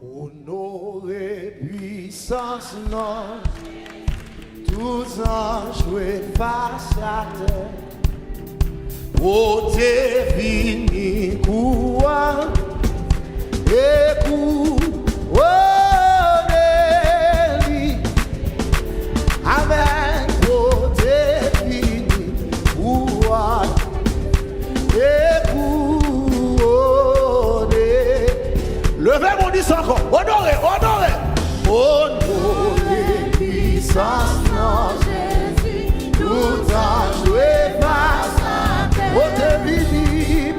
Honoré, puissance, non, tous anges joués face à terre. Pour te vini quoi et pour Amen. Pour te vini quoi et pour levez mon dis encore. Honoré, honoré. Honoré, puissance, non, Jésus, tout a joué face. Potevini,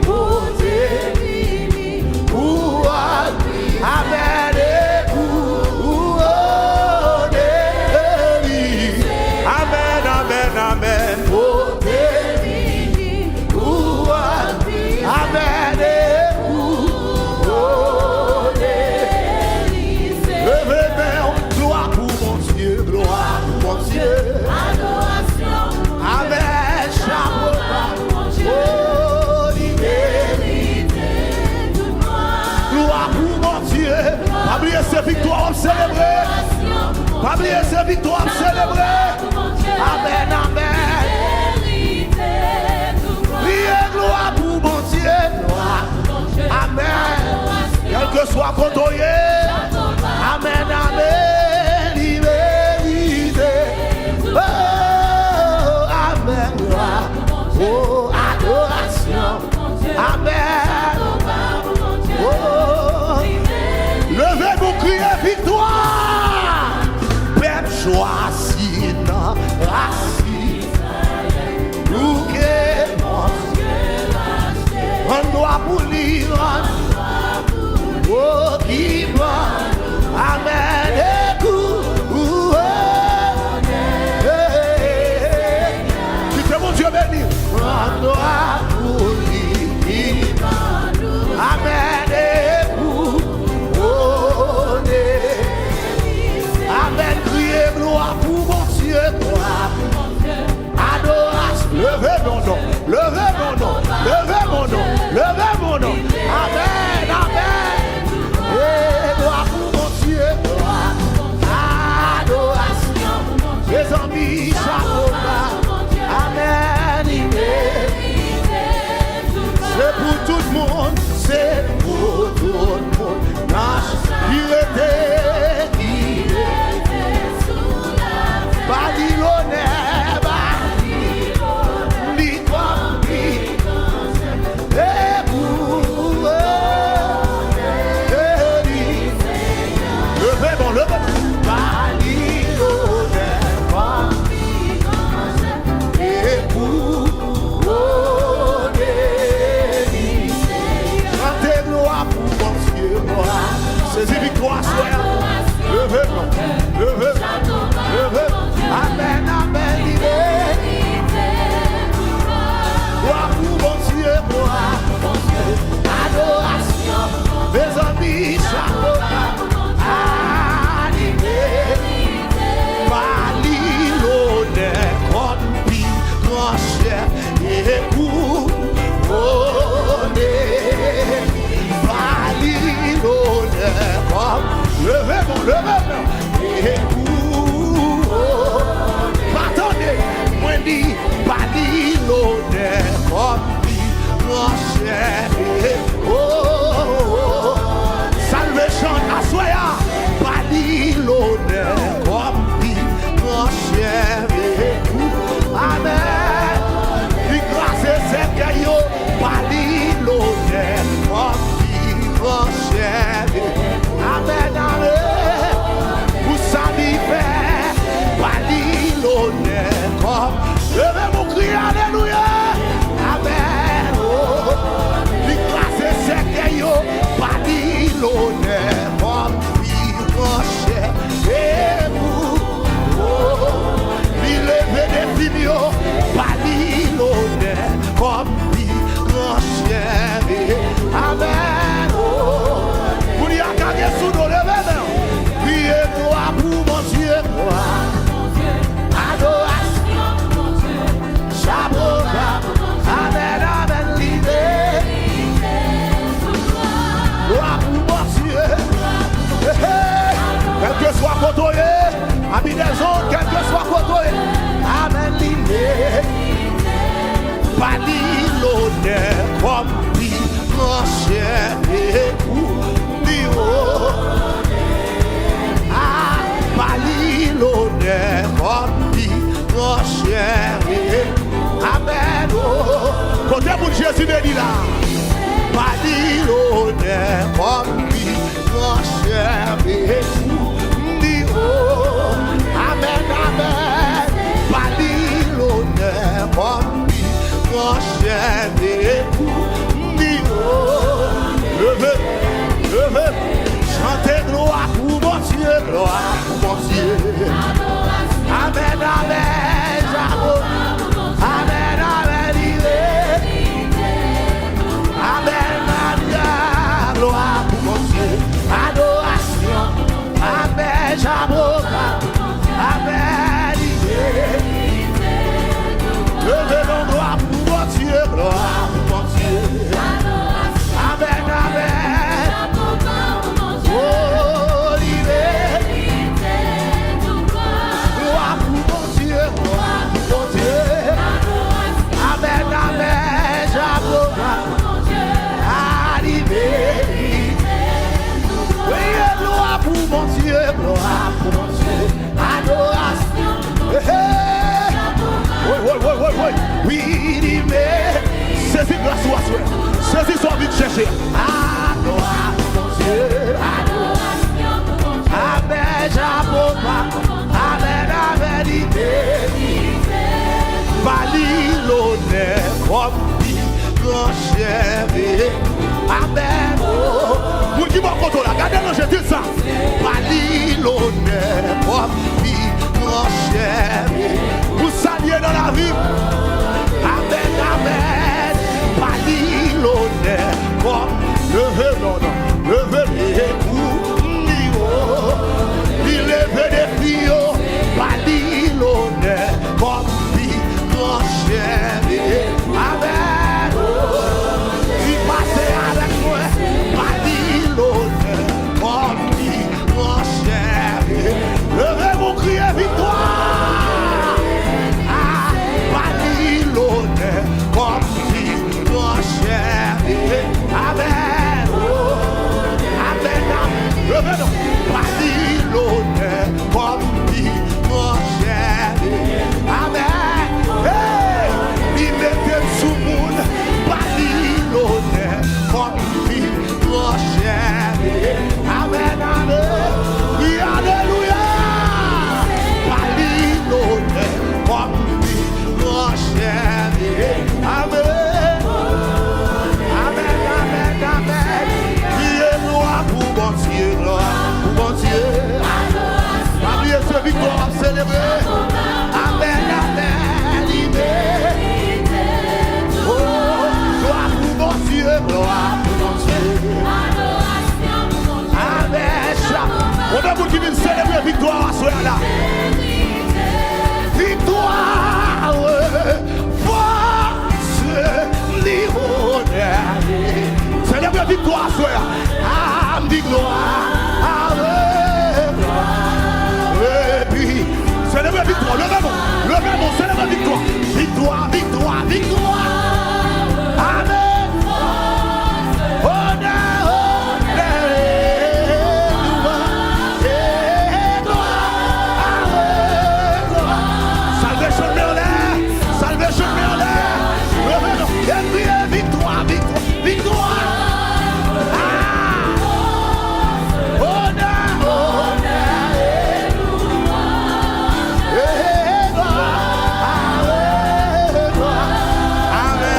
Amen, Amen, Amen, Amen, Potevini, Amen, gloire pour mon Dieu, gloire pour mon Dieu, adoration, Amen, chapeau. Pas oublier ces victoires, on célébrer. Pas oublier ces victoires, on célébrer. Amen, amen. Priez gloire pour mon Dieu. Amen. Quel que soit contrôlé. Amen, amen. Libéré. Oh, amen. Oh, adoration. Amen. Oh. Levez-vous, criez victoire. Peuple choisi dans racine. Nous on doit pour lire. Oh, qui va Pali l'honneur comme lui, mon cher époux, Pali l'honneur comme lui, mon cher époux. Amen. Côté pour Jésus de là. Pali l'honneur comme lui, mon cher époux. Amen, amen. Pali l'honneur comme lui, mon cher époux. Levez, levez, chantez gloire pour mon Dieu, gloire pour mon Dieu. Amen, amen, j'avoue. Amen, amen, il est. Amen, amen, gloire pour mon Dieu. Adoration, amen, j'avoue. Amen, il est. Levez mon gloire pour mon Dieu, gloire pour mon Dieu. Amen, amen. Oh, il est. Gloire pour mon Dieu, gloire pour mon Dieu. Amen, amen, j'avoue. Arrivé. Oui, gloire pour mon Dieu, gloire pour mon Dieu. Adoration. Oui, il met. Saisis grâce ou assoir. Saisis son vie de chercher. Adoration pour mon Dieu. Amen, j'avoue. Amen, amen, il Pali l'honneur comme lui, grand cher. Amen. Vous qui m'en compte là, regardez-le, je dis ça. Pali l'honneur comme lui, grand cher. Vous saluez dans la vie. Amen, amen. Pali l'honneur comme levez l'honneur, levez les coups. Il levait des filles. Pali l'honneur comme lui, grand cher. Amen. Il passait avec moi. Pali l'honneur comme lui, grand cher. Levez mon cri et victoire. Pali l'honneur comme lui, grand cher. Amen. Amen. Levez donc. Pali l'honneur comme lui, grand cher. Amen. Hey, il mettait sous monde. Pali l'honneur comme lui, grand cher. Amen, amen. Oui, alléluia. Pali l'honneur comme lui, grand cher. Amen. Amen, amen, amen. Qui est gloire pour mon Dieu, gloire pour mon Dieu. Amen, ce victoire à célébrer. Amen, amen, libéré. Oh, gloire pour mon Dieu, gloire pour mon Dieu. Amen, on a beaucoup qui viennent célébrer victoire à ce là. Victoire, force, l'honneur. Célébrer victoire à ce là. Âme de gloire. Et puis, célébrer victoire, le même, célébrer victoire. Victoire, victoire, victoire. Amen. Honneur, honneur, et gloire. Salvation de l'air, salvation de l'air. Le même, et puis, victoire, victoire, victoire. Amen.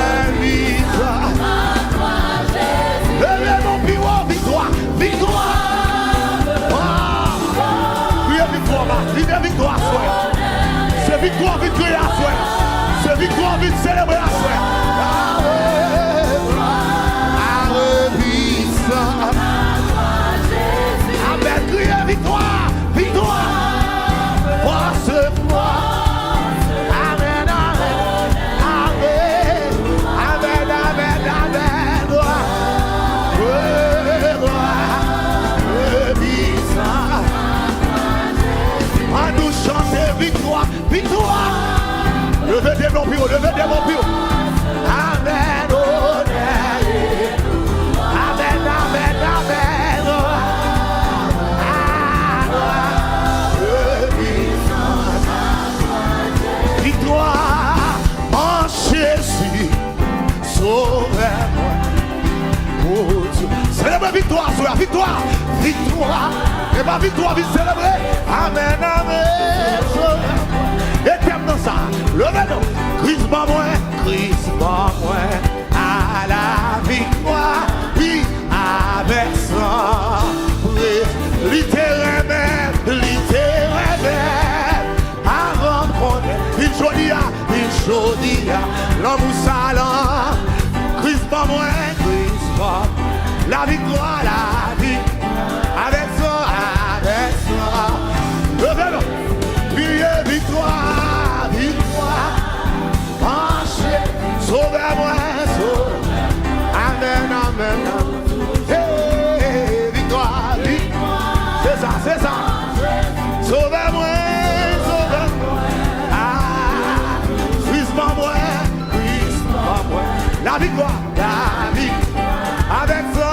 victoire, victoire. Et ma victoire, vite célébrer. Amen, amen. Éternel ça, levez-nous. Christ pas moins, à la victoire, oui, avec ça. Littéralement, avant qu'on ait une jodia, l'homme salant, Christ pas moins, la victoire, avec ça, levez-nous, priez, victoire, marchez, sauvez-moi, amen, amen, hey, victoire, c'est ça, sauvez-moi, Christ pas moins, la victoire, avec ça,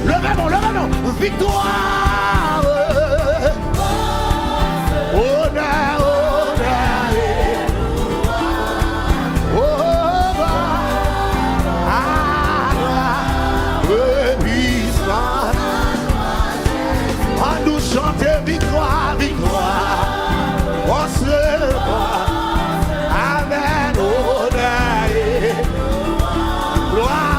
levez-nous, victoire, honneur, puissance, à nous chanter victoire, on se voit, amen, honneur, gloire.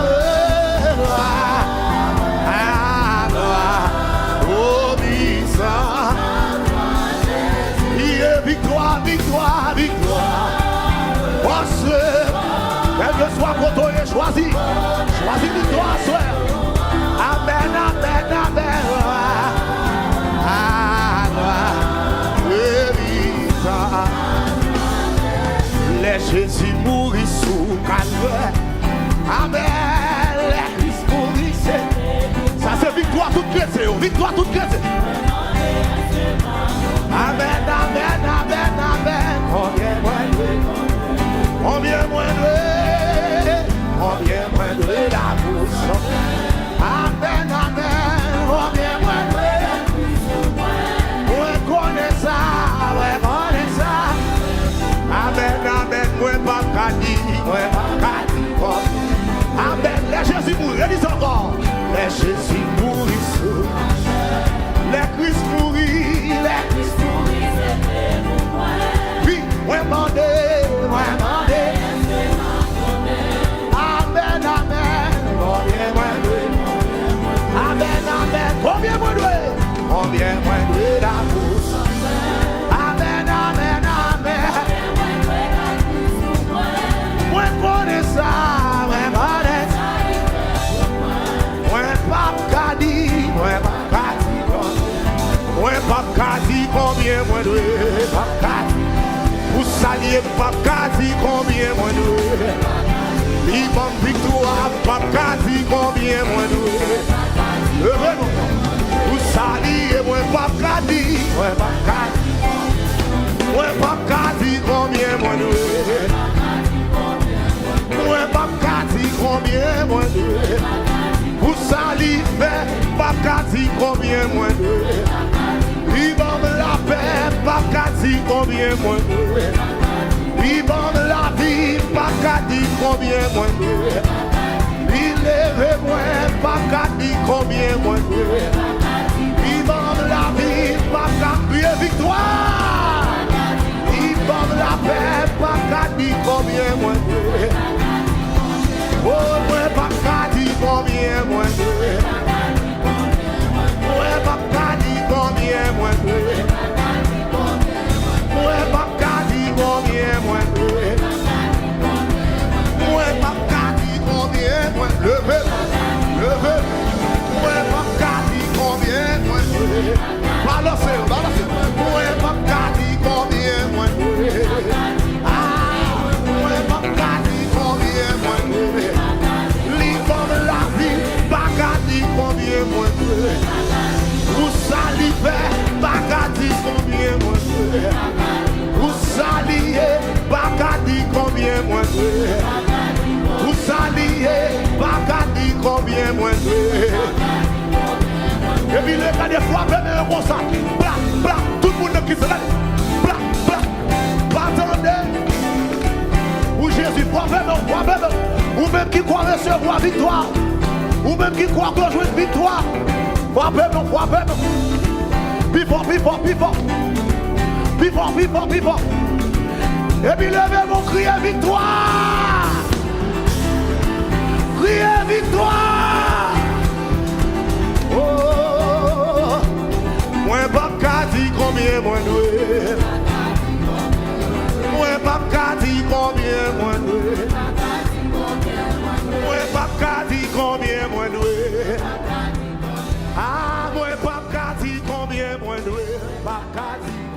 Victoire, quel que soit quand on est choisi victoire, soeur. Amen, amen, amen. Les Jésus mourit sous calvaire. Amen, les Christ mourit. Ça c'est victoire toute chrétienne, victoire toute chrétienne. Amen, amen, amen, amen. Combien moins de la bouche. Amen, amen. Combien moins de connaît ça. Amen, amen. Moi pas qu'à dire. Amen. Les Jésus mourit. Redis encore. Les Jésus mourit sous. Les Christ mourit. Oui, moi mandé. Amen, amen. Combien moins de la bouche. Amen, amen, amen. Moi connais ça, moi pas qu'à dire, combien moins de pour s'allier, pas qu'à dire combien moins de l'imam victoire, pas qu'à dire combien moins de pour s'allier, moi pas qu'à dire, moi pas qu'à dire combien moins de moi pas qu'à dire combien moins de pour s'allier, pas qu'à dire combien moins de il va me la paix, pas qu'à dire combien moins de. Il va me la vie, pas qu'à dire combien moins de. Il lève moins, pas qu'à dire combien moins de. Il va me la vie, pas qu'à crier victoire. Il va me la paix, pas qu'à dire combien moins de. Oh, moi pas qu'à dire combien moins de. Moi pas qu'à dire combien moins de. Moi pas qu'à dire combien moins de. Moi pas qu'à dire combien moins de. Levez. Moi pas qu'à dire combien moins de. Balancez. Moi pas qu'à regardez, frappez mais comme ça. Bla, bla, tout le monde qui se lève. Bla, bla, attendez. Ou Jésus, frappez. Ou même qui croit recevoir victoire. Ou même qui croit que jouer victoire. Frappez. Pifort. Et puis levez-vous, criez victoire. Criez victoire. Oh, moi pas qu'à dire combien moi doué. Moi pas qu'à dire combien moi doué. Moi pas qu'à dire combien moi doué. Ah, moi pas qu'à dire combien moi doué. Pas qu'à dire.